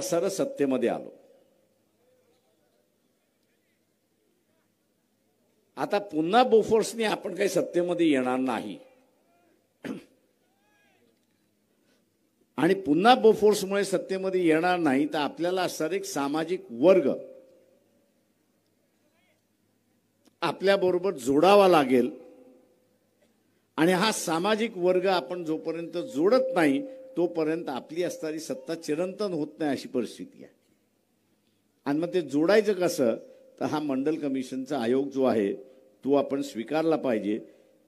Sir सत्तेमध्ये आलो। आता पुन्हा बोफोर्सने आपण काही सत्तेमध्ये येणार नाही आणि पुन्हा बोफोर्समुळे सत्तेमध्ये येणार नाही तर आपल्याला असणारा एक सामाजिक वर्ग आपल्याबरोबर जोडावा लागेल आणि हा सामाजिक वर्ग आपण जोपर्यंत जोडत नाही तोपर्यंत आपली असणारी सत्ता चिरंतन होत नाही अशी परिस्थिती आहे। आणि मग ते जोडायचं कसं तर हा मंडल कमिशनचा आयोग जो आहे तो आपण स्वीकारला पाहिजे।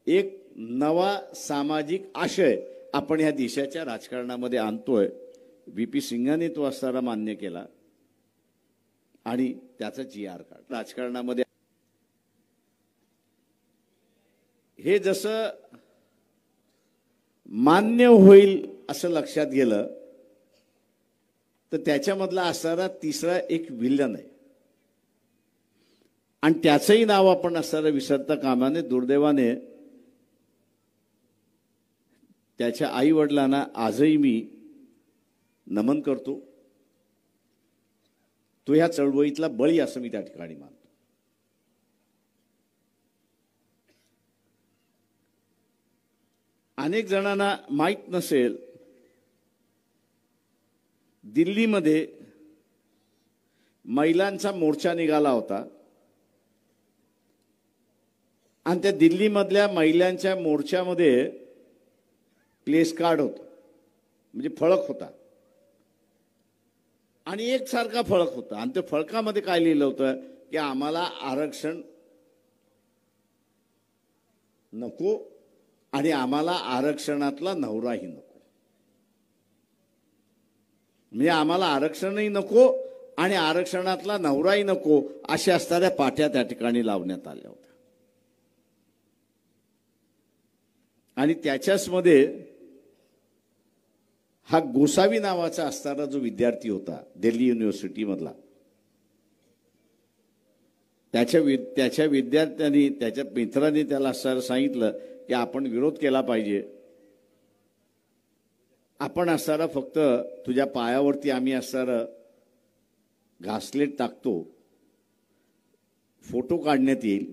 एक नवा सामाजिक आशय आपण या देशाच्या राजकारणामध्ये आणतोय। व्हीपी सिंगाने तो असणारा मान्य केला आणि त्याचा GR काढ राजकारणामध्ये हे जसं मान्य होईल असं लक्षात गेलं तर त्याच्यामधला असणारा तिसरा एक विलन आहे आणि त्याचंही नाव आपण असणारा विसरता कामा नये। दुर्दैवाने त्याच्या आई वडिलांना आजही मी नमन करतो। तो ह्या चळवळीतला बळी असं मी त्या ठिकाणी मानतो। अनेक जणांना माहित नसेल दिल्लीमध्ये महिलांचा मोर्चा निघाला होता आणि त्या दिल्लीमधल्या महिलांच्या मोर्चामध्ये प्लेस कार्ड होतं म्हणजे फळक होता आणि एकसारखा फळक होता आणि त्या फळकामध्ये काय लिहिलं होतं की आम्हाला आरक्षण नको आणि आम्हाला आरक्षणातला नवराही नको। म्हणजे आम्हाला आरक्षणही नको आणि आरक्षणातला नवराही नको अशा असणाऱ्या पाट्या त्या ठिकाणी लावण्यात आल्या होत्या। आणि त्याच्याच मध्ये हा गोसावी नावाचा असणारा जो विद्यार्थी होता दिल्ली युनिव्हर्सिटी मधला त्याच्या विद्यार्थ्यांनी त्याच्या मित्रांनी त्याला असं सांगितलं की आपण विरोध केला पाहिजे। आपण असणारा फक्त तुझ्या पायावरती आम्ही असणारा घासलेट टाकतो, फोटो काढण्यात येईल,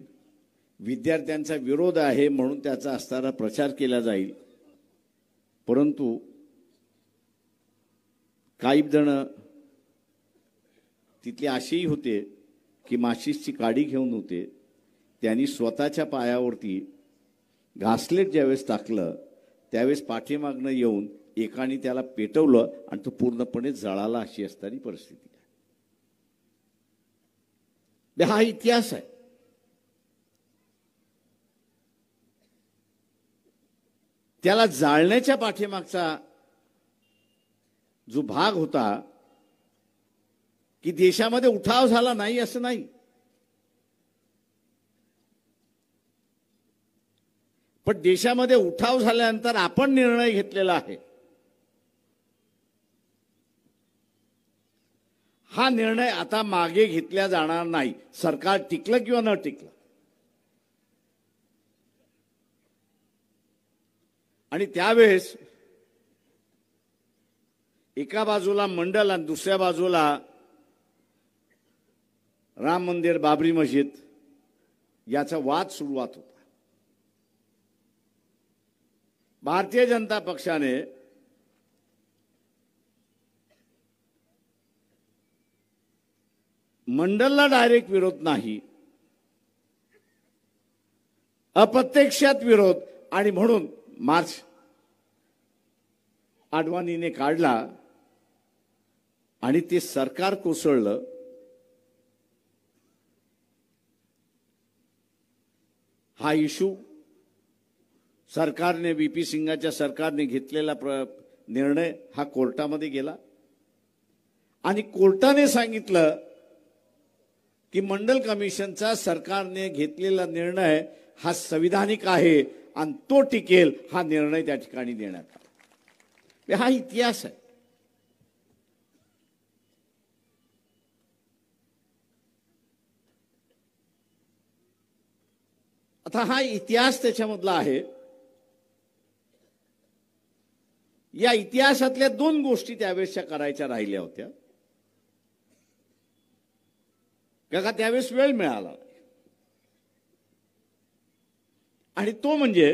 विद्यार्थ्यांचा विरोध आहे म्हणून त्याचा असणारा प्रचार केला जाईल। परंतु काही जण तिथले असेही होते की माचिसची काडी घेऊन होते, त्यांनी स्वतःच्या पायावरती घासलेट ज्यावेळेस टाकलं त्यावेळेस पाठीमागनं येऊन एकाने त्याला पेटवलं आणि तो पूर्णपणे जळाला अशी असणारी परिस्थिती आहे। हा इतिहास आहे। त्याला जाळण्याच्या पाठीमागचा जो भाग होता की देशामध्ये उठाव झाला नाही असं नाही, पण देशामध्ये उठाव झाल्यानंतर आपण निर्णय घेतलेला आहे। हा निर्णय आता मागे घेतला जाणार नाही, सरकार टिकलं किंवा न टिकलं। आणि त्यावेळेस एका बाजूला मंडल आणि दुसऱ्या बाजूला राम मंदिर बाबरी मस्जिद याचा वाद सुरुवात होता। भारतीय जनता पक्षाने मंडलला डायरेक्ट विरोध नाही, अप्रत्यक्षात विरोध आणि म्हणून मार्च आडवाणीने काढला आणि ते सरकार कोसळलं। हा इशू सरकारने व्हीपी सिंगाच्या सरकारने घेतलेला निर्णय हा कोर्टामध्ये गेला आणि कोर्टाने सांगितलं की मंडल कमिशनचा सरकारने घेतलेला निर्णय हा संविधानिक आहे आणि तो टिकेल, हा निर्णय त्या ठिकाणी देण्यात आला। हा इतिहास आहे। आता हा इतिहास त्याच्यामधला आहे। या इतिहासातल्या दोन गोष्टी त्यावेळेसच्या करायच्या राहिल्या होत्या। का त्यावेळेस वेळ मिळाला आणि तो म्हणजे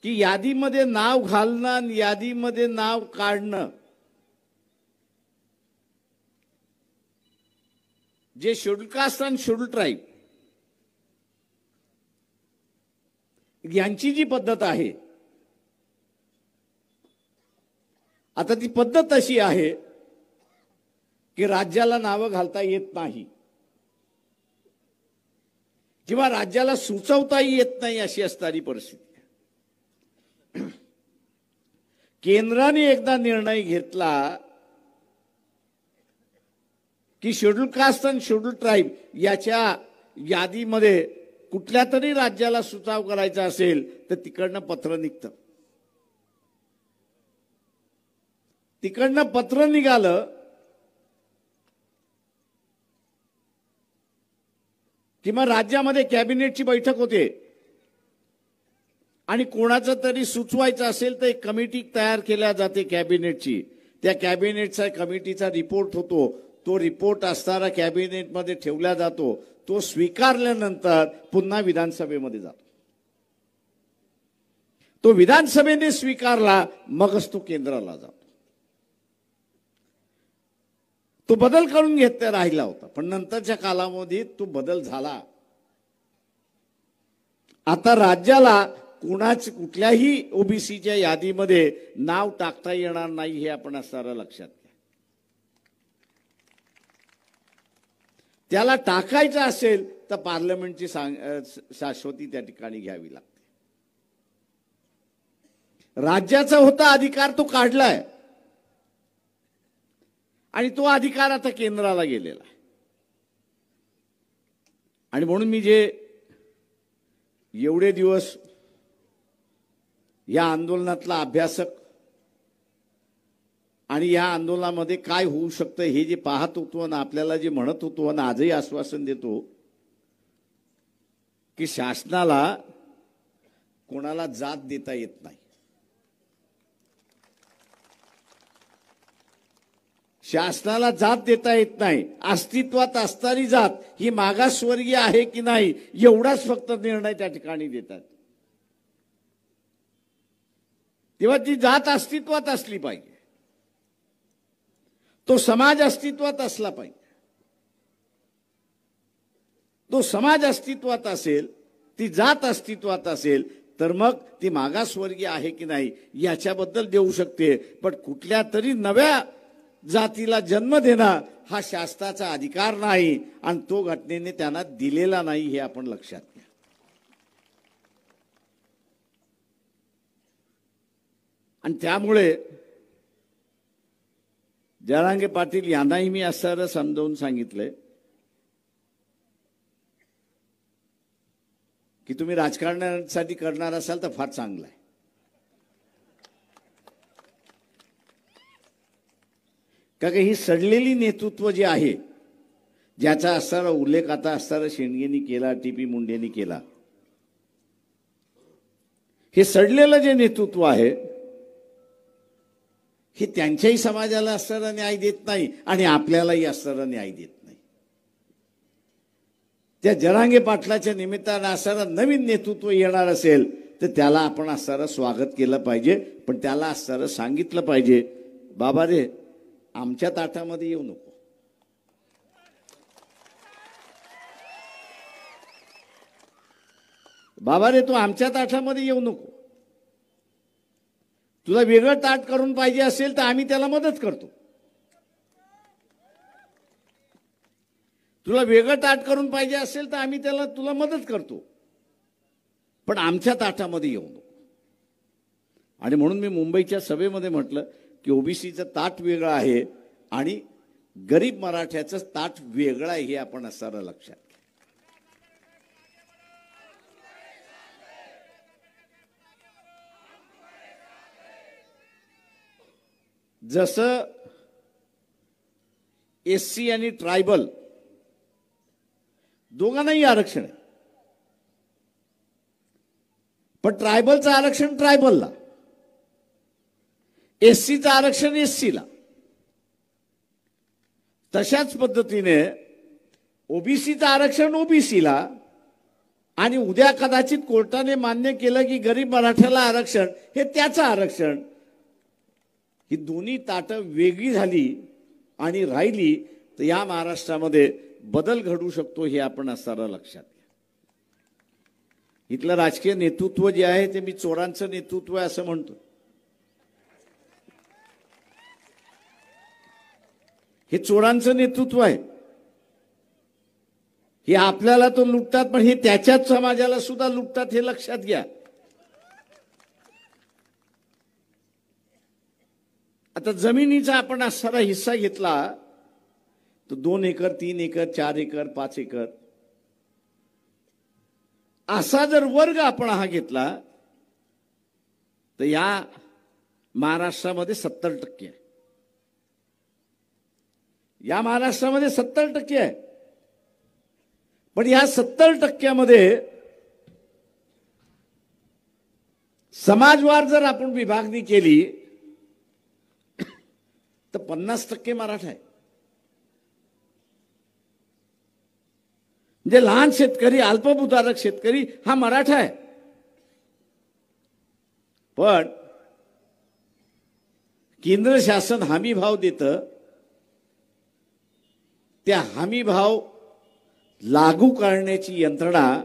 की यादीमध्ये नाव घालणं आणि यादीमध्ये नाव काढणं, जे शेड्यूल कास्ट आणि शेड्यूल ट्राईब यांची जी पद्धत आहे, आता ती पद्धत अशी आहे की राज्याला नावं घालता येत नाही किंवा राज्याला सुचवताही येत नाही अशी असणारी परिस्थिती. केंद्राने एकदा निर्णय घेतला की शेड्यूल कास्ट आणि शेड्यूल ट्राईब याच्या यादीमध्ये कुठल्या तरी राज्याला सुचाव करायचा असेल तर तिकडनं पत्र निघतं. तिकडनं पत्र निघालं की मग राज्यामध्ये कॅबिनेटची बैठक होते आणि कोणाचं तरी सुचवायचं असेल तर एक कमिटी तयार केल्या जाते कॅबिनेटची. त्या कॅबिनेटचा कमिटीचा रिपोर्ट होतो. तो रिपोर्ट असणारा कॅबिनेटमध्ये ठेवला जातो. तो स्वीकारल्यानंतर पुन्हा विधानसभेमध्ये जातो. तो विधानसभेने स्वीकारला मगच तो केंद्राला जातो. तो बदल करून घेत राहिला होता, पण नंतरच्या कालावधीत तो बदल झाला. आता राज्याला कुठल्याही ओबीसीच्या यादीमध्ये नाव टाकता येणार नाही हे आपण असणारं लक्षात घ्या. त्याला टाकायचं असेल तर पार्लमेंटची शाश्वती त्या ठिकाणी घ्यावी लागते. राज्याचा होता अधिकार तो काढलाय आणि तो अधिकार आता केंद्राला गेलेला आहे. आणि म्हणून मी जे एवढे दिवस या आंदोलनातला अभ्यासक आणि या आंदोलनामध्ये काय होऊ शकतं हे जे पाहत होतो आणि आपल्याला जे म्हणत होतो आणि आजही आश्वासन देतो की शासनाला कोणाला जात देता येत नाही. शासनाला जात देता येत नाही. अस्तित्वात असणारी जात ही मागासवर्गीय आहे की नाही एवढाच फक्त निर्णय त्या ठिकाणी देतात. तेव्हा ती जात अस्तित्वात असली पाहिजे, तो समाज अस्तित्वात असला पाहिजे. तो समाज अस्तित्वात असेल, ती जात अस्तित्वात असेल तर मग ती मागासवर्गीय आहे की नाही याच्याबद्दल देऊ शकते. पण कुठल्या तरी नव्या जातीला जन्म देणं हा शासनाचा अधिकार नाही आणि तो घटनेने त्यांना दिलेला नाही हे आपण लक्षात घ्या. आणि त्यामुळे जरांगे पाटील यांनाही मी असं समजावून सांगितलंय की तुम्ही राजकारणासाठी करणार असाल तर फार चांगलं आहे. कारण ही सडलेली नेतृत्व जे आहे, ज्याचा असणारा उल्लेख आता असणारा शेंडगेंनी केला, टीपी मुंडेंनी केला, हे सडलेलं जे नेतृत्व आहे हे त्यांच्याही समाजाला असणारा न्याय देत नाही आणि आपल्यालाही असणारा न्याय देत नाही. त्या जरांगे पाटलाच्या निमित्तानं असणारा नवीन नेतृत्व येणार असेल तर त्याला आपण असणारं स्वागत केलं पाहिजे. पण त्याला असणारं सांगितलं पाहिजे, बाबा रे आमच्या ताटामध्ये येऊ नको. बाबा रे तू आमच्या ताटामध्ये येऊ नको. तुला वेगळं ताट करून पाहिजे असेल तर आम्ही त्याला मदत करतो. तुला वेगळं ताट करून पाहिजे असेल तर आम्ही तुला मदत करतो, पण आमच्या ताटामध्ये येऊ नको. आणि म्हणून मी मुंबईच्या सभेमध्ये म्हटलं की ओबीसीचं ताट वेगळं आहे आणि गरीब मराठ्याचं ताट वेगळं आहे हे आपण असणारं लक्षात. जसं एससी आणि ट्रायबल दोघांनाही आरक्षण आहे, पण ट्रायबलचं आरक्षण ट्रायबलला, एससीचं आरक्षण एससीला. तशाच पद्धतीने ओबीसीचं आरक्षण ओबीसीला आणि उद्या कदाचित कोर्टाने मान्य केलं की गरीब मराठ्याला आरक्षण हे त्याचं आरक्षण, ही दोन्ही ताटं वेगळी झाली आणि राहिली तर या महाराष्ट्रामध्ये बदल घडू शकतो हे आपण असताना लक्षात घ्या. इथलं राजकीय नेतृत्व जे आहे ते मी चोरांचं नेतृत्व आहे असं म्हणतो. हे चोरांचं नेतृत्व आहे. हे आपल्याला तो लुटतात पण हे त्याच्याच समाजाला सुद्धा लुटतात हे लक्षात घ्या. आता जमिनीचा आपण असणारा हिस्सा घेतला तर 2 एकर 3 एकर 4 एकर 5 एकर असा जर वर्ग आपण हा घेतला तर या महाराष्ट्रामध्ये 70% आहे. या महाराष्ट्रामध्ये 70% आहे. पण या 70% समाजवार जर आपण विभागणी केली तर 50% मराठा आहे. म्हणजे लहान शेतकरी अल्पभूधारक शेतकरी हा मराठा आहे. पण केंद्र शासन हमी भाव देतं, त्या हमी भाव लागू करण्याची यंत्रणा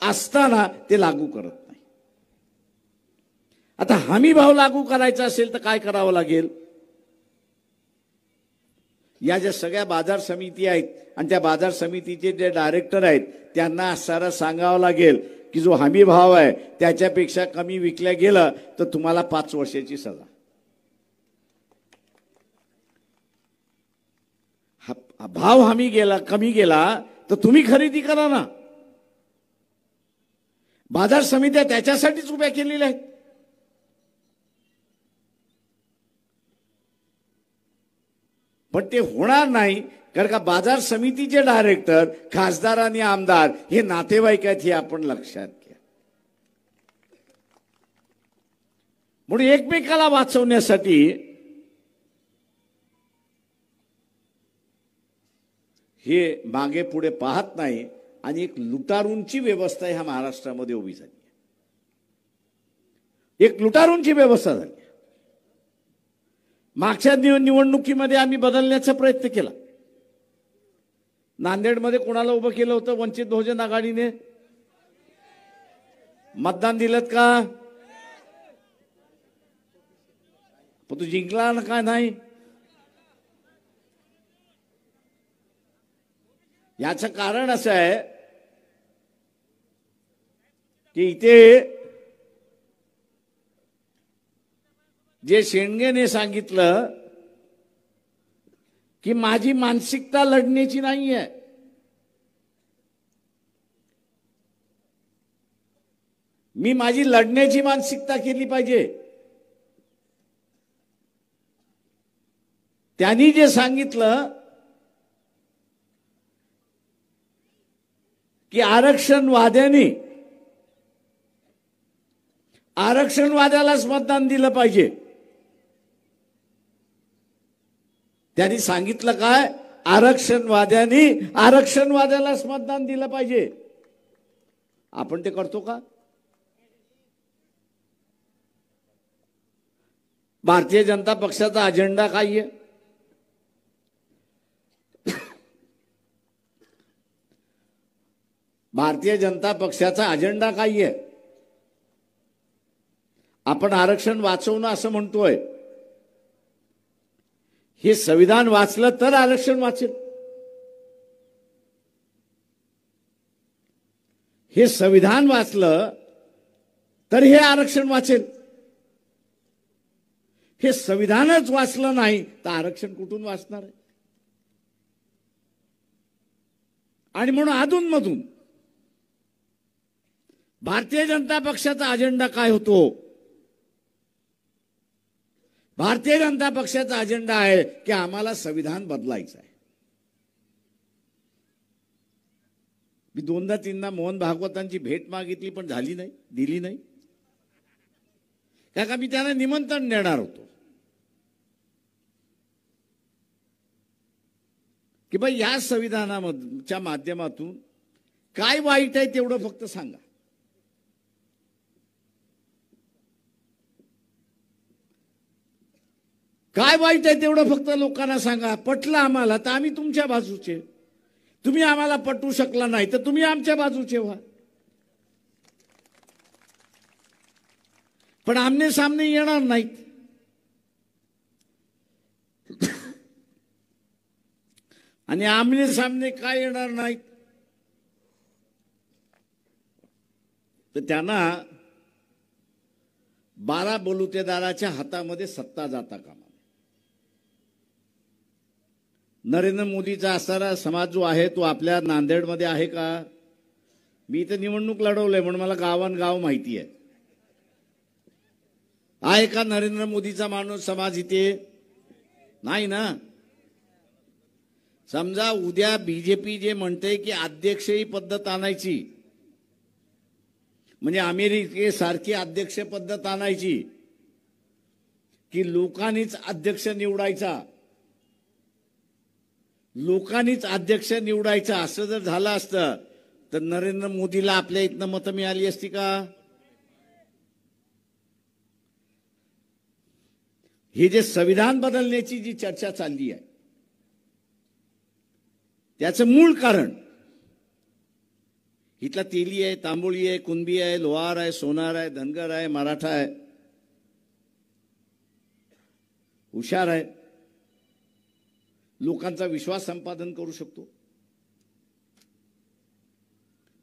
असताना ते लागू करत नाही. आता हमी भाव लागू करायचा असेल तर काय करावं लागेल? या ज्या सगळ्या बाजार समिती आहेत आणि त्या बाजार समितीचे जे डायरेक्टर आहेत त्यांना सारं सांगावं लागेल की जो हमी भाव आहे त्याच्यापेक्षा कमी विकल्या गेलं तर तुम्हाला 5 वर्षाची सजा. भाव हमी गेला कमी गेला तर तुम्ही खरेदी करा ना. बाजार समित्या त्याच्यासाठीच उभ्या केलेल्या आहेत. पण ते होणार नाही कारण का बाजार समितीचे डायरेक्टर खासदार आणि आमदार हे नातेवाईक आहेत हे आपण लक्षात घ्या. म्हणून एकमेकाला वाचवण्यासाठी हे मागे पुढे पाहत नाही आणि एक लुटारूंची व्यवस्था ह्या महाराष्ट्रामध्ये उभी झाली. एक लुटारूंची व्यवस्था झाली. मागच्या निवडणुकीमध्ये आम्ही बदलण्याचा प्रयत्न केला. नांदेडमध्ये कोणाला उभं केलं होतं? वंचित बहुजन आघाडीने. मतदान दिलं का? पण तू जिंकला ना काय नाही? याचं कारण असं आहे की इथे जे शेंडगेने सांगितलं की माझी मानसिकता लढण्याची नाही आहे. मी माझी लढण्याची मानसिकता केली पाहिजे. त्यांनी जे सांगितलं की आरक्षणवाद्यालाच मतदान दिलं पाहिजे. त्यांनी सांगितलं काय? आरक्षणवाद्यालाच मतदान दिलं पाहिजे. आपण ते करतो का? भारतीय जनता पक्षाचा अजेंडा काय आहे? भारतीय जनता पक्षाचा अजेंडा काय आहे? आपण आरक्षण वाचवणं असं म्हणतोय. हे संविधान वाचलं तर आरक्षण वाचेल. हे संविधान वाचलं तर हे आरक्षण वाचेल. हे संविधानच वाचलं नाही तर आरक्षण कुठून वाचणार आहे? आणि म्हणून अधूनमधून भारतीय जनता पक्षाचा अजेंडा काय होतो? भारतीय जनता पक्षाचा अजेंडा आहे की आम्हाला संविधान बदलायचं आहे. मी 2दा-3दा मोहन भागवतांची भेट मागितली पण झाली नाही, दिली नाही. का मी त्यांना निमंत्रण देणार होतो. की बाई या संविधानाच्या माध्यमातून काय वाईट आहे तेवढं फक्त सांगा. काय वाईट आहे तेवढं फक्त लोकांना सांगा. पटलं आम्हाला तर आम्ही तुमच्या बाजूचे, तुम्ही आम्हाला पटवू शकला नाही तर तुम्ही आमच्या बाजूचे व्हा. पण आमने सामने येणार नाहीत. आणि आमने सामने काय येणार नाहीत तर त्यांना 12 बलुतेदाराच्या हातामध्ये सत्ता जाता कामा. नरेंद्र मोदीचा असणारा समाज जो आहे तो आपल्या नांदेडमध्ये आहे का? मी इथे निवडणूक लढवलंय म्हणून मला गावान माहिती आहे. आहे का नरेंद्र मोदीचा माणूस समाज इथे? नाही ना. समजा उद्या बीजेपी जे म्हणते की अध्यक्षही पद्धत आणायची, म्हणजे अमेरिकेसारखी अध्यक्ष पद्धत आणायची की लोकांनीच अध्यक्ष निवडायचा, लोकांनीच अध्यक्ष निवडायचा, असं जर झालं असतं तर नरेंद्र मोदीला आपल्या इथनं मतं मिळाली असती का? हे जे संविधान बदलण्याची जी चर्चा चालली आहे त्याचं मूळ कारण इथला तेली आहे, तांबोळी आहे, कुणबी आहे, लोहार आहे, सोनार आहे, धनगर आहे, मराठा आहे, हुशार आहे, लोकांचा विश्वास संपादन करू शकतो,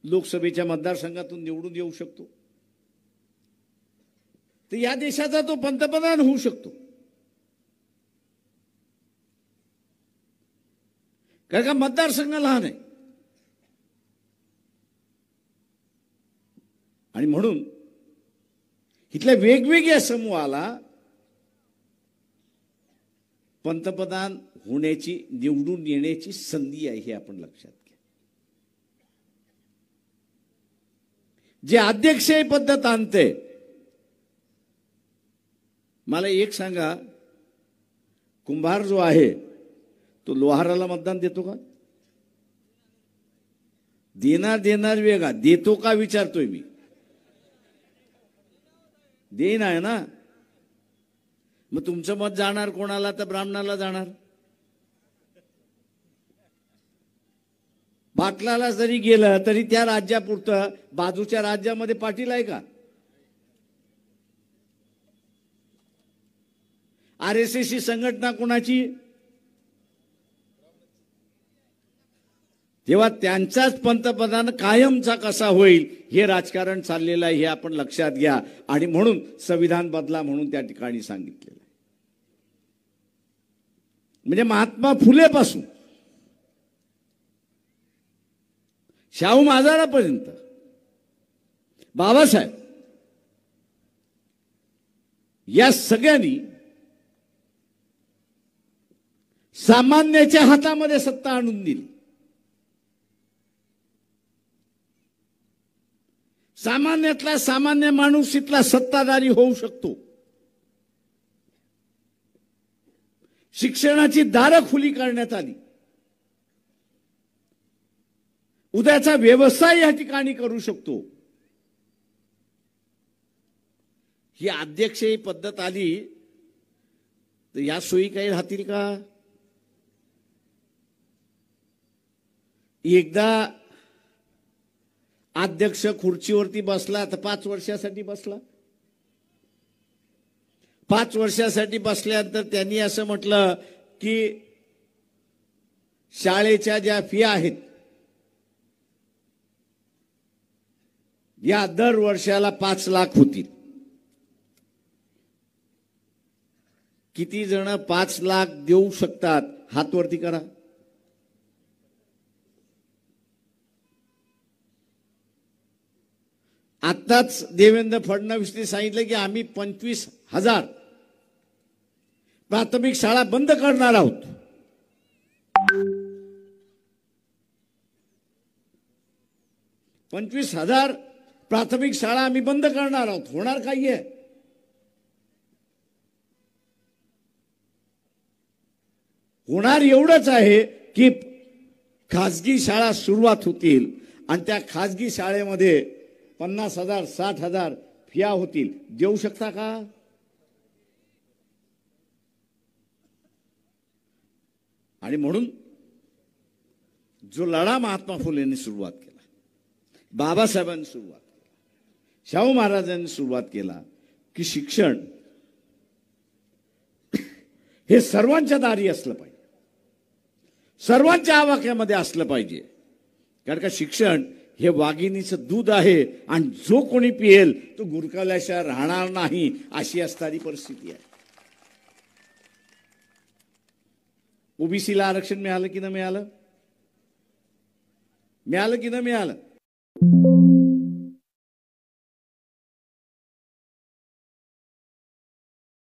लोकसभेच्या मतदारसंघातून निवडून येऊ शकतो, तर या देशाचा तो पंतप्रधान होऊ शकतो. कारण का मतदारसंघ लहान आहे. आणि म्हणून इथल्या वेगवेगळ्या समूहाला पंतप्रधान होण्याची, निवडून येण्याची संधी आहे हे आपण लक्षात घ्या. जे अध्यक्षीय पद्धत आणते, मला एक सांगा, कुंभार जो आहे तो लोहाराला मतदान देतो का? देणार वेगळा, देतो का विचारतोय मी. देईन आहे ना. मग तुमचं मत जाणार कोणाला? तर ब्राह्मणाला जाणार. पाटलाला जरी गेलं तरी त्या राज्यापुरतं, बाजूच्या राज्यामध्ये पाटील आहे का? RSS ही संघटना कोणाची? तेव्हा त्यांचाच पंतप्रधान कायमचा कसा होईल हे राजकारण चाललेलं आहे, हे आपण लक्षात घ्या. आणि म्हणून संविधान बदला म्हणून त्या ठिकाणी सांगितलेलं आहे. म्हणजे महात्मा फुलेपासून शाहू महाराजांपर्यंत बाबासाहेब या सगळ्यांनी सामान्याच्या हातामध्ये सत्ता आणून दिली. सामान्यातला सामान्य माणूस इथला सत्ताधारी होऊ शकतो. शिक्षणाची दारं खुली करण्यात आली. उद्याचा व्यवसाय या ठिकाणी करू शकतो. ही अध्यक्षीय पद्धत आली तर या सोयी काही राहतील का? एकदा अध्यक्ष खुर्चीवरती बसला तर 5 वर्षासाठी बसला. 5 वर्षासाठी बसल्यानंतर त्यांनी असं म्हटलं की शाळेच्या ज्या फी आहेत या दर वर्षाला 5 लाख होतील. किती जण 5 लाख देऊ शकतात? हात वरती करा. आत्ताच देवेंद्र फडणवीसने सांगितलं की आम्ही 25,000 प्राथमिक शाळा बंद करणार आहोत. $25,000 प्राथमिक शाळा आम्ही बंद करणार आहोत. होणार काही आहे? होणार एवढंच आहे की खाजगी शाळा सुरुवात होतील आणि त्या खाजगी शाळेमध्ये 50,000 60,000 फिया होतील, देऊ शकता का? आणि म्हणून जो लढा महात्मा फुलेंनी सुरुवात केला, बाबासाहेबांनी सुरुवात केला, शाहू महाराजांनी सुरुवात केला की शिक्षण हे सर्वांच्या दारी असलं पाहिजे, सर्वांच्या आवाक्यामध्ये असलं पाहिजे. कारण का शिक्षण हे वाघिणीचं दूध आहे आणि जो कोणी पिएल तो गुरकावल्याशिवाय राहणार नाही, अशी असणारी परिस्थिती आहे. ओबीसीला आरक्षण मिळालं की न मिळालं? मिळालं की न मिळालं?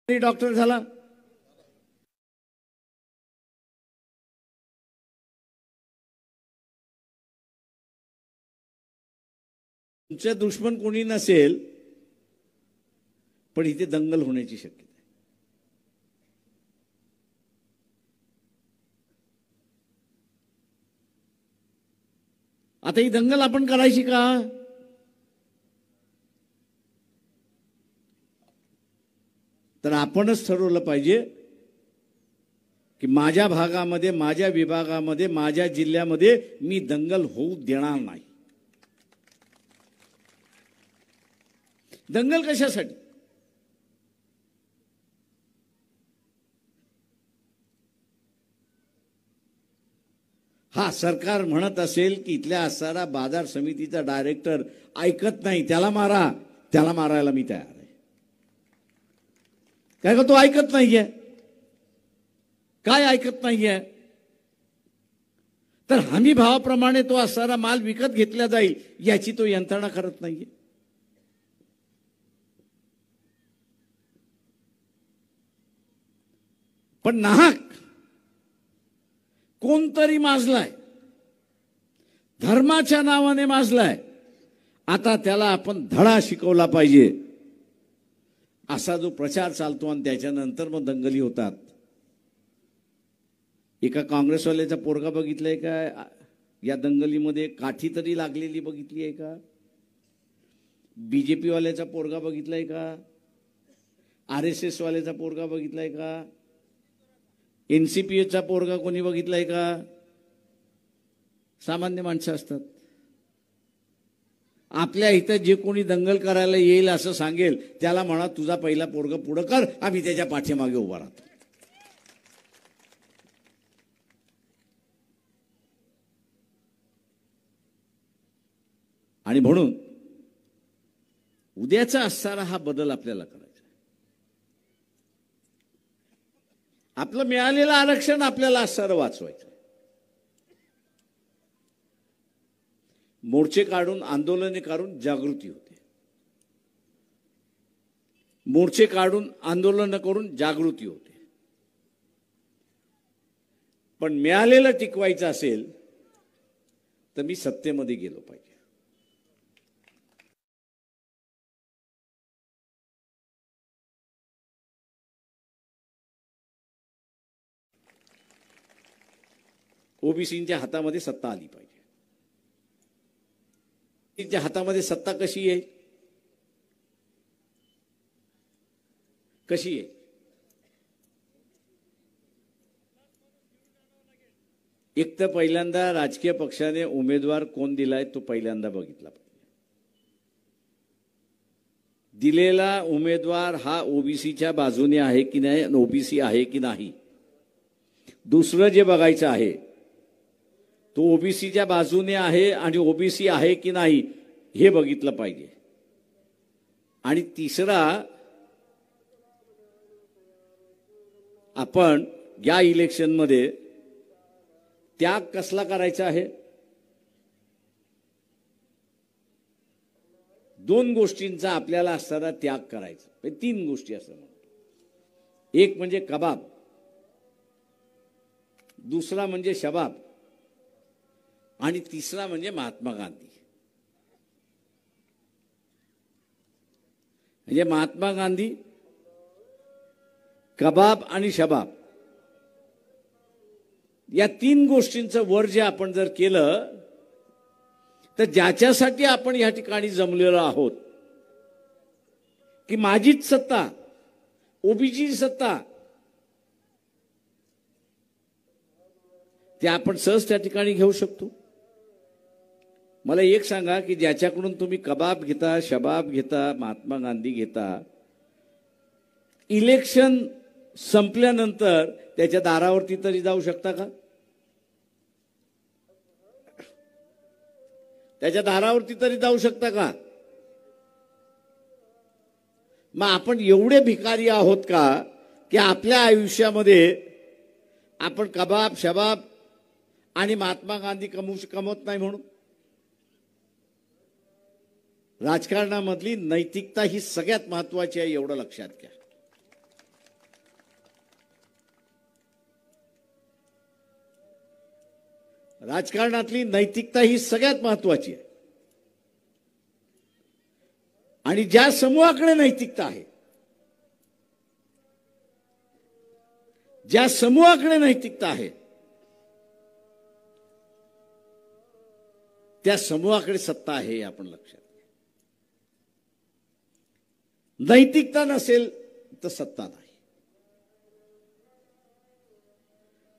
डॉक्टर झाला, तुमचे दुश्मन कोणी नसेल पण इथे दंगल होण्याची शक्यता आहे. आता ही दंगल आपण करायची का? तर आपणच ठरवलं पाहिजे की माझ्या भागामध्ये, माझ्या विभागामध्ये, माझ्या जिल्ह्यामध्ये मी दंगल होऊ देणार नाही. दंगल कशासाठी? हा सरकार म्हणत असेल की इथल्या असणारा बाजार समितीचा डायरेक्टर ऐकत नाही, त्याला मारा, त्याला मारायला मी तयार आहे. काय का तो ऐकत नाहीये? काय ऐकत नाहीये? तर हमी भावाप्रमाणे तो असणारा माल विकत घेतला जाईल याची तो यंत्रणा करत नाहीये. पण नाहक कोणतरी माजलाय, धर्माच्या नावाने माजलाय. आता त्याला आपण धडा शिकवला पाहिजे, असा जो प्रचार चालतो आणि त्याच्यानंतर मग दंगली होतात. एका काँग्रेसवाल्याचा पोरगा बघितलाय का या दंगलीमध्ये? काठी तरी लागलेली बघितली आहे का? बीजेपी वाल्याचा पोरगा बघितलाय का? RSS वाल्याचा पोरगा बघितलाय का? NCPचा पोरगा कोणी बघितलाय का? सामान्य माणसं असतात. आपल्या इथं जे कोणी दंगल करायला येईल असं सांगेल त्याला म्हणा तुझा पहिला पोरगा पुढं कर, आम्ही त्याच्या पाठीमागे उभा राहतो. आणि म्हणून उद्याचा असणारा हा बदल आपल्याला करायचा. आपलं मिळालेलं आरक्षण आपल्याला असणारं वाचवायचं. मोर्चे काढून, आंदोलने काढून जागृती होते. मोर्चे काढून, आंदोलन करून जागृती होते. पण मिळालेलं टिकवायचं असेल तर मी सत्तेमध्ये गेलो पाहिजे. ओबीसीच्या हातामध्ये सत्ता आली पाहिजे. त्यांच्या हातामध्ये सत्ता कशी आहे? कशी आहे? एक तर पहिल्यांदा राजकीय पक्षाने उमेदवार कोण दिलाय तो पहिल्यांदा बघितला पाहिजे. दिलेला उमेदवार हा ओबीसीच्या बाजूने आहे की नाही, ओबीसी आहे की नाही. दुसरं जे बघायचं आहे तो ओबीसीच्या बाजूने आहे आणि ओबीसी आहे की नाही हे बघितलं पाहिजे. आणि तिसरा, आपण या इलेक्शनमध्ये त्याग कसला करायचा आहे? दोन गोष्टींचा आपल्याला असणारा त्याग करायचा. तीन गोष्टी असं म्हणतो. एक म्हणजे कबाब, दुसरा म्हणजे शबाब आणि तिसरा म्हणजे महात्मा गांधी. म्हणजे महात्मा गांधी, कबाब आणि शबाब या 3 गोष्टींचं वर्ज आपण जर केलं तर ज्याच्यासाठी आपण या ठिकाणी जमलेलो आहोत की माझीच सत्ता, ओबीसी सत्ता, ते आपण सहज त्या ठिकाणी घेऊ शकतो. मला एक सांगा की ज्याच्याकडून तुम्ही कबाब घेता, शबाब घेता, महात्मा गांधी घेता, इलेक्शन संपल्यानंतर त्याच्या दारावरती तरी जाऊ शकता का? त्याच्या दारावरती तरी जाऊ शकता का? मग आपण एवढे भिकारी आहोत का की आपल्या आयुष्यामध्ये आपण कबाब, शबाब आणि महात्मा गांधी कमवत नाही म्हणून? राजकारणामधली नैतिकता ही सगळ्यात महत्वाची आहे, एवढं लक्षात घ्या. राजकारणातली नैतिकता ही सगळ्यात महत्वाची आहे. आणि ज्या समूहाकडे नैतिकता आहे, ज्या समूहाकडे नैतिकता आहे, त्या समूहाकडे सत्ता आहे हे आपण लक्षात घ्या. नैतिकता नसेल तर सत्ता नाही.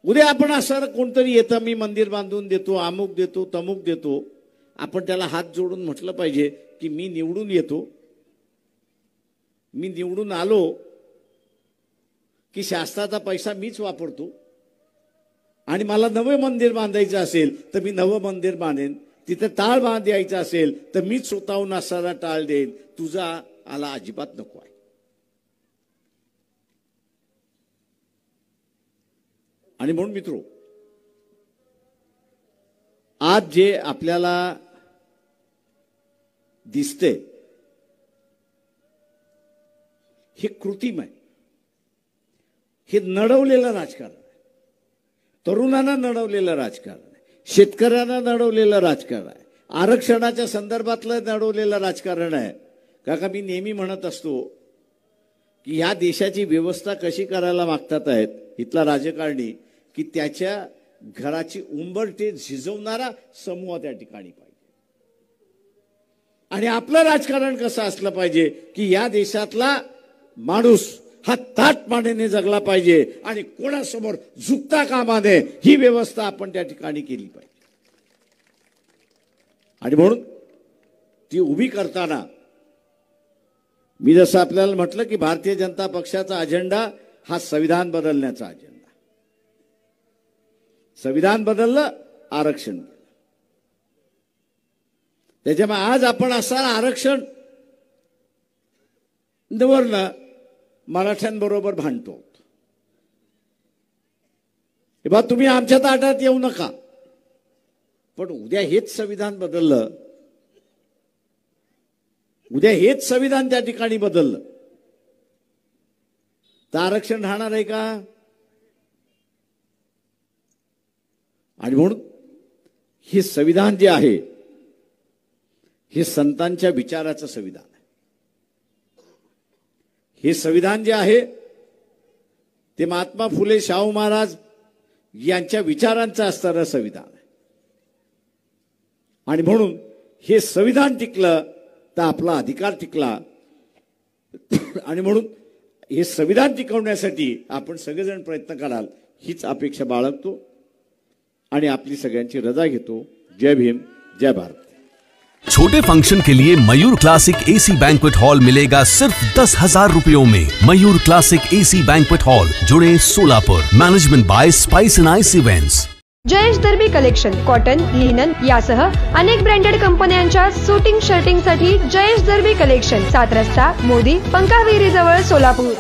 उद्या आपण असं कोणतरी येतं, मी मंदिर बांधून देतो, अमुक देतो, तमुक देतो, आपण त्याला हात जोडून म्हटलं पाहिजे की मी निवडून येतो, मी निवडून आलो की शासनाचा पैसा मीच वापरतो आणि मला नवं मंदिर बांधायचं असेल तर मी नवं मंदिर बांधेन, तिथे टाळ बांधायचा असेल तर मीच स्वतःहून असाला टाळ देईन, तुझा आला अजिबात नको आहे. आणि म्हणून मित्रो, आज जे आपल्याला दिसते हे कृत्रिम आहे, हे नडवलेलं राजकारण आहे. तरुणांना नडवलेलं राजकारण आहे, शेतकऱ्यांना नडवलेलं राजकारण आहे, आरक्षणाच्या संदर्भातलं नडवलेलं राजकारण आहे. काका मी नेहमी म्हणत असतो की ह्या देशाची व्यवस्था कशी करायला मागतात आहेत इथला राजकारणी की त्याच्या घराची उंबरठे झिजवणारा समूह त्या ठिकाणी पाहिजे. आणि आपलं राजकारण कसं असलं पाहिजे की या देशातला माणूस हा ताटमानेने जगला पाहिजे आणि कोणासमोर झुकता कामा नये, ही व्यवस्था आपण त्या ठिकाणी केली पाहिजे. आणि म्हणून ती उभी करताना मी जसं आपल्याला म्हटलं की भारतीय जनता पक्षाचा अजेंडा हा संविधान बदलण्याचा अजेंडा. संविधान बदललं, आरक्षण केलं. त्याच्यामुळे आज आपण असं आरक्षण वरनं मराठ्यांबरोबर भांडतो. हे बा तुम्ही आमच्या ताटात येऊ नका, पण उद्या हेच संविधान बदललं, उद्या हेच संविधान त्या ठिकाणी बदललं तर आरक्षण राहणार आहे का? आणि म्हणून हे संविधान जे आहे हे संतांच्या विचाराचं संविधान आहे. हे संविधान जे आहे ते महात्मा फुले शाहू महाराज यांच्या विचारांचं असणारं संविधान आहे. आणि म्हणून हे संविधान टिकलं तर आपला अधिकार टिकला. आणि म्हणून हे संविधान टिकवण्यासाठी आपण सगळेजण प्रयत्न कराल हीच अपेक्षा बाळगतो आणि आपली सगळ्यांची रजा घेतो. जय भीम, जय भारत. छोटे फंक्शन के लिए Mayur classic AC banquet hall मिलेगा सिर्फ 10,000 रुपयों में। Mayur classic AC banquet hall, जुड़े Solapur. Management by Spice and Ice events. Jayesh दर्बी कलेक्शन कॉटन, लिनन यासह अनेक ब्रँडेड कंपन्यांच्या सुटिंग शर्टिंग साठी जयेश दर्बी कलेक्शन, 7 रस्ता मोदी, पंकाविहिरी जवळ, सोलापूर।